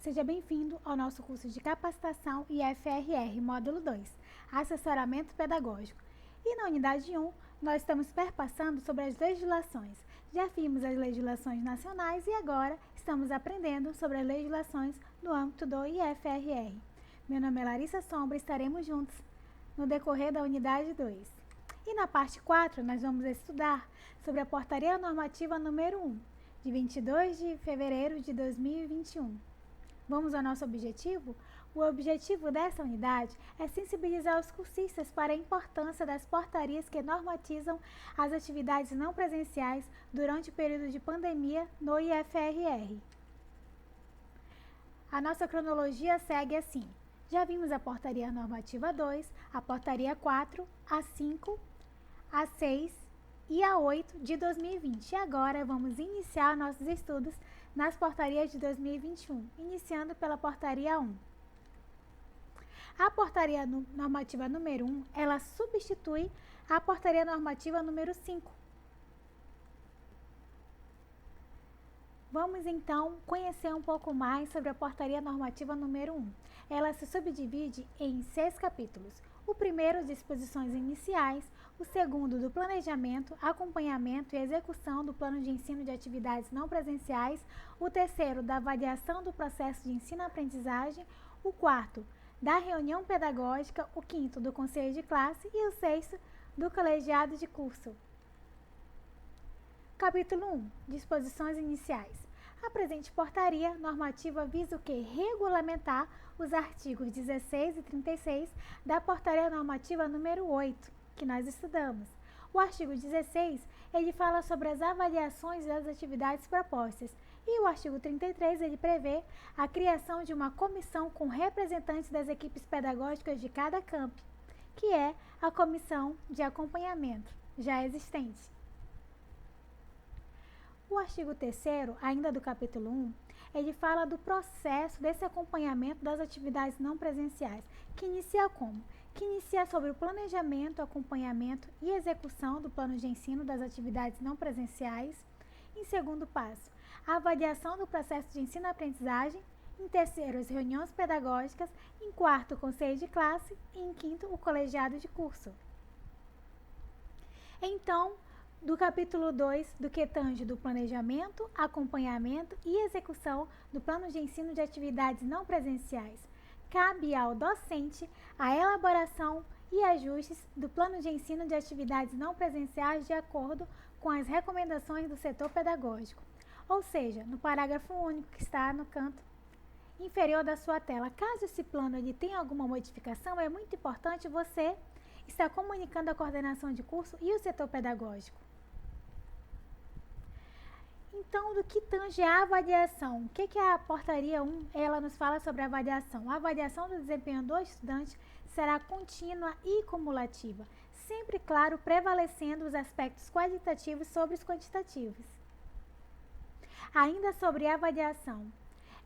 seja bem-vindo ao nosso curso de capacitação IFRR, módulo 2, assessoramento pedagógico. E na unidade 1, nós estamos perpassando sobre as legislações. Já vimos as legislações nacionais e agora estamos aprendendo sobre as legislações no âmbito do IFRR. Meu nome é Larissa Sombra e estaremos juntos no decorrer da unidade 2. E na parte 4, nós vamos estudar sobre a Portaria Normativa número 1, de 22 de fevereiro de 2021. Vamos ao nosso objetivo? O objetivo dessa unidade é sensibilizar os cursistas para a importância das portarias que normatizam as atividades não presenciais durante o período de pandemia no IFRR. A nossa cronologia segue assim. Já vimos a Portaria Normativa 2, a Portaria 4, a 5, a 6 e a 8 de 2020. E agora vamos iniciar nossos estudos nas portarias de 2021, iniciando pela Portaria 1. A Portaria Normativa número 1, ela substitui a Portaria Normativa número 5. Vamos então conhecer um pouco mais sobre a Portaria Normativa número 1. Ela se subdivide em 6 capítulos. O primeiro, disposições iniciais, o segundo, do planejamento, acompanhamento e execução do plano de ensino de atividades não presenciais, o terceiro, da avaliação do processo de ensino-aprendizagem, o quarto, da reunião pedagógica, o quinto, do conselho de classe e o sexto, do colegiado de curso. Capítulo 1. Disposições iniciais. A presente portaria normativa visa o que? Regulamentar os artigos 16 e 36 da Portaria Normativa número 8, que nós estudamos. O artigo 16, ele fala sobre as avaliações das atividades propostas. E o artigo 33, ele prevê a criação de uma comissão com representantes das equipes pedagógicas de cada campo, que é a comissão de acompanhamento, já existente. O artigo 3º, ainda do capítulo 1, ele fala do processo desse acompanhamento das atividades não presenciais, que inicia como? Que inicia sobre o planejamento, acompanhamento e execução do plano de ensino das atividades não presenciais. Em segundo passo, a avaliação do processo de ensino-aprendizagem. Em terceiro, as reuniões pedagógicas. Em quarto, o conselho de classe. E em quinto, o colegiado de curso. Então, do capítulo 2, do que tange do planejamento, acompanhamento e execução do plano de ensino de atividades não presenciais, cabe ao docente a elaboração e ajustes do plano de ensino de atividades não presenciais de acordo com as recomendações do setor pedagógico. Ou seja, no parágrafo único que está no canto inferior da sua tela. Caso esse plano ele tenha alguma modificação, é muito importante você estar comunicando a coordenação de curso e o setor pedagógico. Então, do que tange a avaliação? O que a portaria 1, ela nos fala sobre a avaliação? A avaliação do desempenho do estudante será contínua e cumulativa, sempre, claro, prevalecendo os aspectos qualitativos sobre os quantitativos. Ainda sobre a avaliação.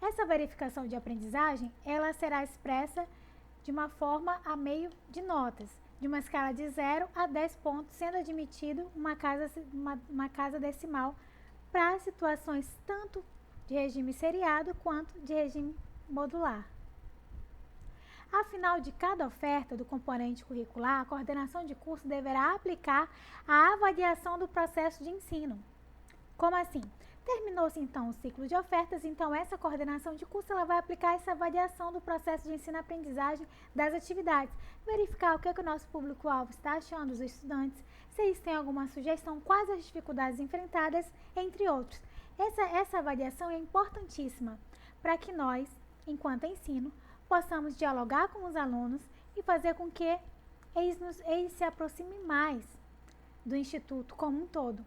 Essa verificação de aprendizagem, ela será expressa de uma forma a meio de notas, de uma escala de 0 a 10 pontos, sendo admitido uma casa decimal para situações tanto de regime seriado quanto de regime modular. Ao final de cada oferta do componente curricular, a coordenação de curso deverá aplicar a avaliação do processo de ensino. Como assim? Terminou-se então o ciclo de ofertas, então essa coordenação de curso ela vai aplicar essa avaliação do processo de ensino-aprendizagem das atividades, verificar o que o nosso público-alvo está achando, os estudantes, se eles têm alguma sugestão, quais as dificuldades enfrentadas, entre outros. Essa avaliação é importantíssima para que nós, enquanto ensino, possamos dialogar com os alunos e fazer com que eles se aproximem mais do Instituto como um todo.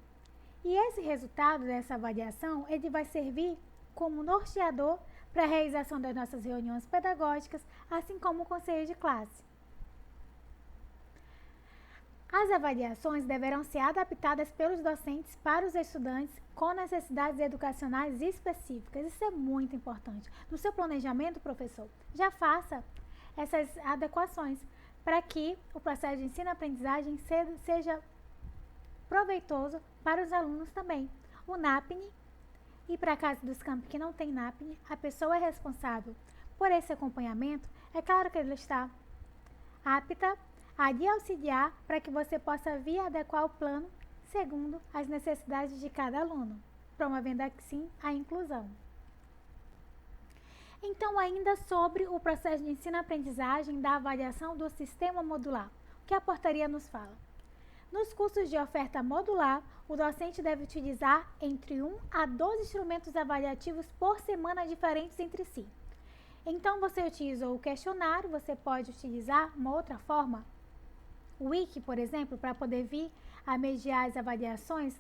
E esse resultado dessa avaliação, ele vai servir como norteador para a realização das nossas reuniões pedagógicas, assim como o conselho de classe. As avaliações deverão ser adaptadas pelos docentes para os estudantes com necessidades educacionais específicas. Isso é muito importante. No seu planejamento, professor, já faça essas adequações para que o processo de ensino-aprendizagem seja proveitoso para os alunos também. O NAPNE ir para a casa dos campos que não tem NAP, a pessoa é responsável por esse acompanhamento, é claro que ela está apta a lhe auxiliar para que você possa vir adequar o plano segundo as necessidades de cada aluno, promovendo assim a inclusão. Então, ainda sobre o processo de ensino-aprendizagem da avaliação do sistema modular, o que a portaria nos fala? Nos cursos de oferta modular, o docente deve utilizar entre 1 a 12 instrumentos avaliativos por semana diferentes entre si. Então, você utilizou o questionário, você pode utilizar uma outra forma, o Wiki, por exemplo, para poder vir a mediar as avaliações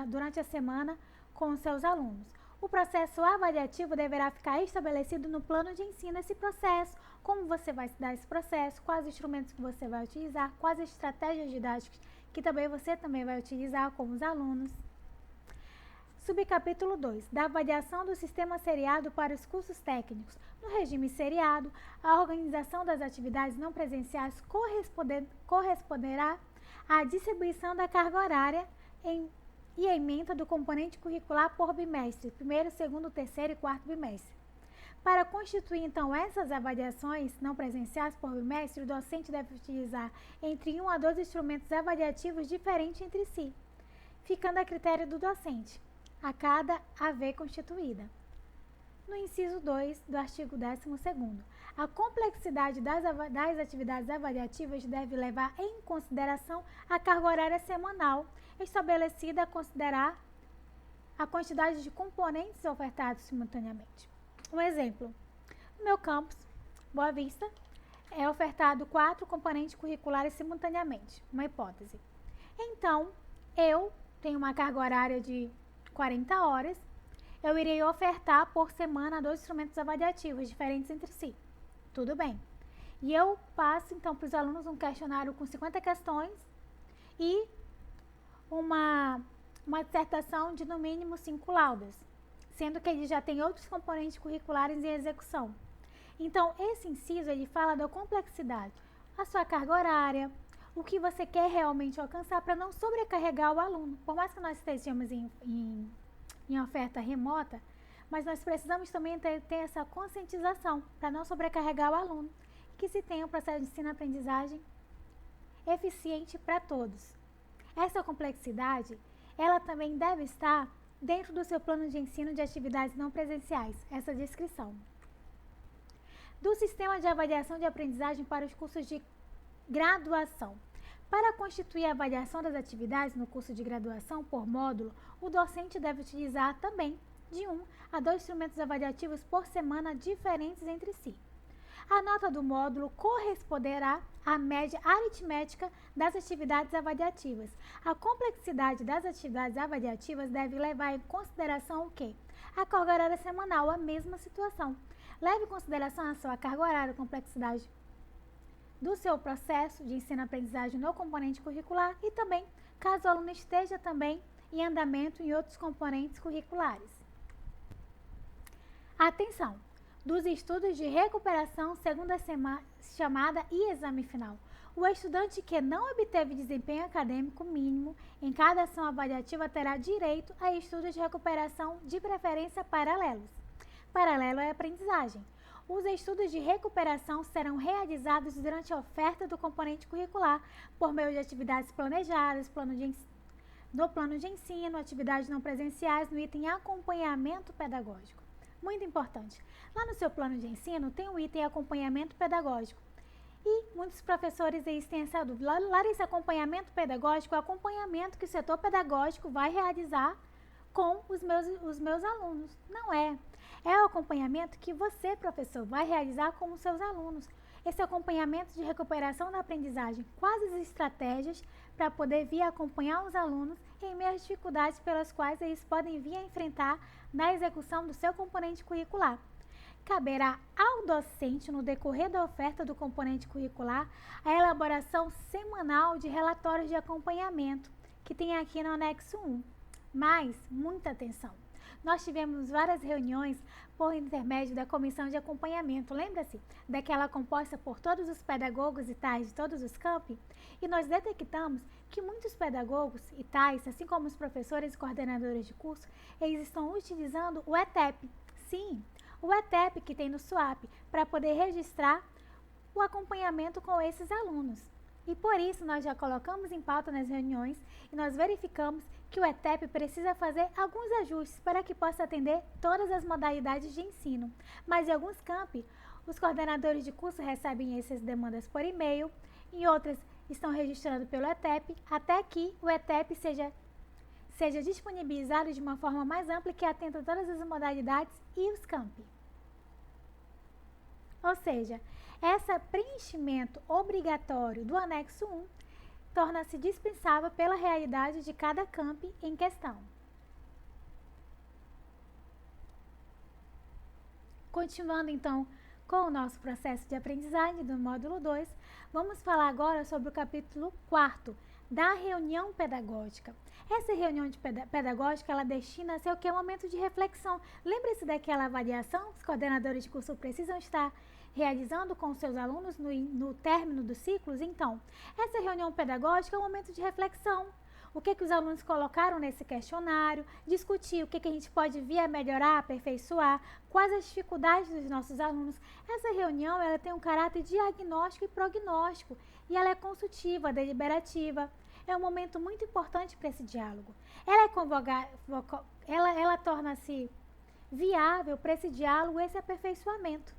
durante a semana com os seus alunos. O processo avaliativo deverá ficar estabelecido no plano de ensino esse processo, como você vai estudar esse processo, quais instrumentos que você vai utilizar, quais estratégias didáticas que você também vai utilizar com os alunos. Subcapítulo 2, da avaliação do sistema seriado para os cursos técnicos. No regime seriado, a organização das atividades não presenciais corresponderá à distribuição da carga horária e ementa do componente curricular por bimestre, primeiro, segundo, terceiro e quarto bimestre. Para constituir, então, essas avaliações não presenciais por bimestre, o docente deve utilizar entre 1 a 12 instrumentos avaliativos diferentes entre si, ficando a critério do docente, a cada AV constituída. No inciso 2 do artigo 12º, a complexidade das atividades avaliativas deve levar em consideração a carga horária semanal estabelecida a considerar a quantidade de componentes ofertados simultaneamente. Um exemplo, no meu campus, Boa Vista, é ofertado 4 componentes curriculares simultaneamente, uma hipótese. Então, eu tenho uma carga horária de 40 horas, eu irei ofertar por semana 2 instrumentos avaliativos diferentes entre si. Tudo bem. E eu passo, então, para os alunos um questionário com 50 questões e uma dissertação de, no mínimo, 5 laudas, sendo que ele já tem outros componentes curriculares em execução. Então, esse inciso, ele fala da complexidade, a sua carga horária, o que você quer realmente alcançar para não sobrecarregar o aluno. Por mais que nós estejamos em oferta remota, mas nós precisamos também ter essa conscientização para não sobrecarregar o aluno, que se tenha um processo de ensino-aprendizagem eficiente para todos. Essa complexidade, ela também deve estar dentro do seu plano de ensino de atividades não presenciais, essa descrição. Do sistema de avaliação de aprendizagem para os cursos de graduação. Para constituir a avaliação das atividades no curso de graduação por módulo, o docente deve utilizar também de 1 a 2 instrumentos avaliativos por semana diferentes entre si. A nota do módulo corresponderá à média aritmética das atividades avaliativas. A complexidade das atividades avaliativas deve levar em consideração o quê? A carga horária semanal, a mesma situação. Leve em consideração a sua carga horária, a complexidade do seu processo de ensino-aprendizagem no componente curricular e também, caso o aluno esteja também em andamento em outros componentes curriculares. Atenção! Dos estudos de recuperação segundo a chamada e exame final. O estudante que não obteve desempenho acadêmico mínimo em cada ação avaliativa terá direito a estudos de recuperação, de preferência paralelos. Paralelo é aprendizagem. Os estudos de recuperação serão realizados durante a oferta do componente curricular, por meio de atividades planejadas, no plano de ensino, atividades não presenciais, no item acompanhamento pedagógico. Muito importante. Lá no seu plano de ensino tem o item acompanhamento pedagógico. E muitos professores aí têm essa dúvida. Lá nesse acompanhamento pedagógico, é o acompanhamento que o setor pedagógico vai realizar com os meus alunos. Não é. É o acompanhamento que você, professor, vai realizar com os seus alunos. Esse acompanhamento de recuperação da aprendizagem, quais as estratégias para poder vir acompanhar os alunos em meio às dificuldades pelas quais eles podem vir a enfrentar na execução do seu componente curricular. Caberá ao docente, no decorrer da oferta do componente curricular, a elaboração semanal de relatórios de acompanhamento, que tem aqui no anexo 1. Mas, muita atenção! Nós tivemos várias reuniões por intermédio da comissão de acompanhamento, lembra-se? Daquela composta por todos os pedagogos e tais de todos os campi? E nós detectamos que muitos pedagogos e tais, assim como os professores e coordenadores de curso, eles estão utilizando o ETEP. Sim, o ETEP que tem no SUAP, para poder registrar o acompanhamento com esses alunos. E por isso nós já colocamos em pauta nas reuniões e nós verificamos que o ETEP precisa fazer alguns ajustes para que possa atender todas as modalidades de ensino. Mas em alguns campi, os coordenadores de curso recebem essas demandas por e-mail, em outras estão registrando pelo ETEP, até que o ETEP seja disponibilizado de uma forma mais ampla que atenda todas as modalidades e os campi. Ou seja, esse preenchimento obrigatório do anexo 1 torna-se dispensável pela realidade de cada campi em questão. Continuando então com o nosso processo de aprendizagem do módulo 2, vamos falar agora sobre o capítulo 4, da reunião pedagógica. Essa reunião pedagógica, ela destina-se ao que é um momento de reflexão. Lembre-se daquela avaliação que os coordenadores de curso precisam estar realizando com seus alunos no término dos ciclos? Então, essa reunião pedagógica é um momento de reflexão. O que os alunos colocaram nesse questionário, discutir o que a gente pode vir a melhorar, aperfeiçoar, quais as dificuldades dos nossos alunos. Essa reunião, ela tem um caráter diagnóstico e prognóstico, e ela é consultiva, deliberativa. É um momento muito importante para esse diálogo. Ela torna-se viável para esse diálogo, esse aperfeiçoamento.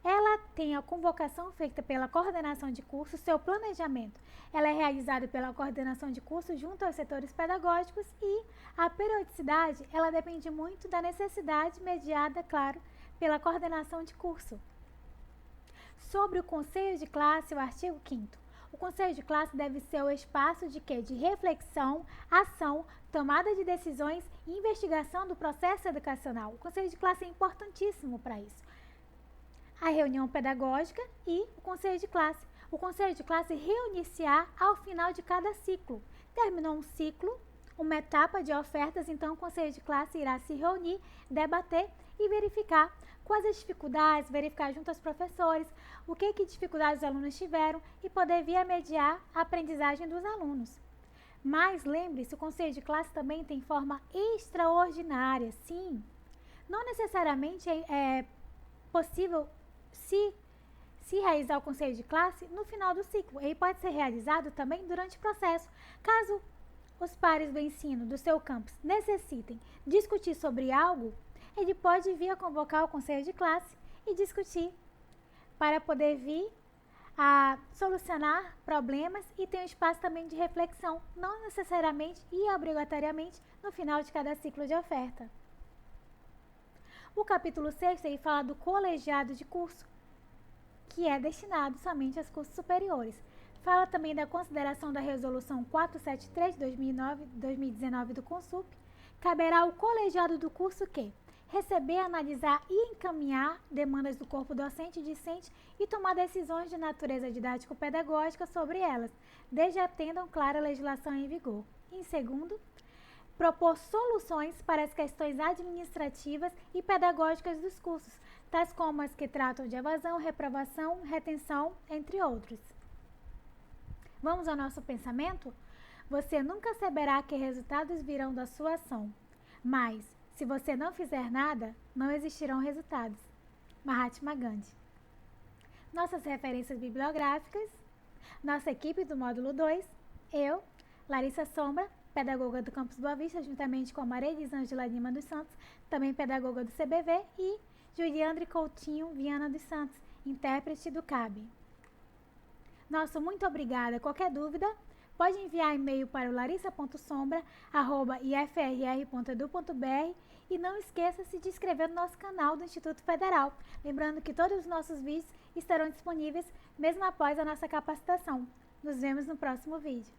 Ela tem a convocação feita pela coordenação de curso, seu planejamento. Ela é realizada pela coordenação de curso junto aos setores pedagógicos e a periodicidade, ela depende muito da necessidade mediada, claro, pela coordenação de curso. Sobre o conselho de classe, o artigo 5º. O conselho de classe deve ser o espaço de quê? De reflexão, ação, tomada de decisões e investigação do processo educacional. O conselho de classe é importantíssimo para isso. A reunião pedagógica e o conselho de classe. O conselho de classe reunir-se-á ao final de cada ciclo. Terminou um ciclo, uma etapa de ofertas, então o conselho de classe irá se reunir, debater e verificar quais as dificuldades, verificar junto aos professores o que dificuldades os alunos tiveram e poder vir a mediar a aprendizagem dos alunos. Mas lembre-se, o conselho de classe também tem forma extraordinária, sim. Não necessariamente é possível se realizar o conselho de classe no final do ciclo. Ele pode ser realizado também durante o processo. Caso os pares do ensino do seu campus necessitem discutir sobre algo, ele pode vir a convocar o conselho de classe e discutir para poder vir a solucionar problemas e ter um espaço também de reflexão, não necessariamente e obrigatoriamente no final de cada ciclo de oferta. O capítulo 6 ele fala do colegiado de curso, que é destinado somente aos cursos superiores. Fala também da consideração da resolução 473/2019 do CONSUP. Caberá ao colegiado do curso que receber, analisar e encaminhar demandas do corpo docente e discente e tomar decisões de natureza didático-pedagógica sobre elas, desde atendam clara a legislação em vigor. Em segundo, propor soluções para as questões administrativas e pedagógicas dos cursos, tais como as que tratam de evasão, reprovação, retenção, entre outros. Vamos ao nosso pensamento? Você nunca saberá que resultados virão da sua ação, mas, se você não fizer nada, não existirão resultados. Mahatma Gandhi. Nossas referências bibliográficas, nossa equipe do módulo 2, eu, Larissa Sombra, pedagoga do Campus Boa Vista, juntamente com a Maria Elisângela Lima dos Santos, também pedagoga do CBV, e Juliandre Coutinho Viana dos Santos, intérprete do CAB. Nosso muito obrigada. Qualquer dúvida, pode enviar e-mail para o larissa.sombra@ifrr.edu.br e não esqueça-se de inscrever no nosso canal do Instituto Federal. Lembrando que todos os nossos vídeos estarão disponíveis mesmo após a nossa capacitação. Nos vemos no próximo vídeo.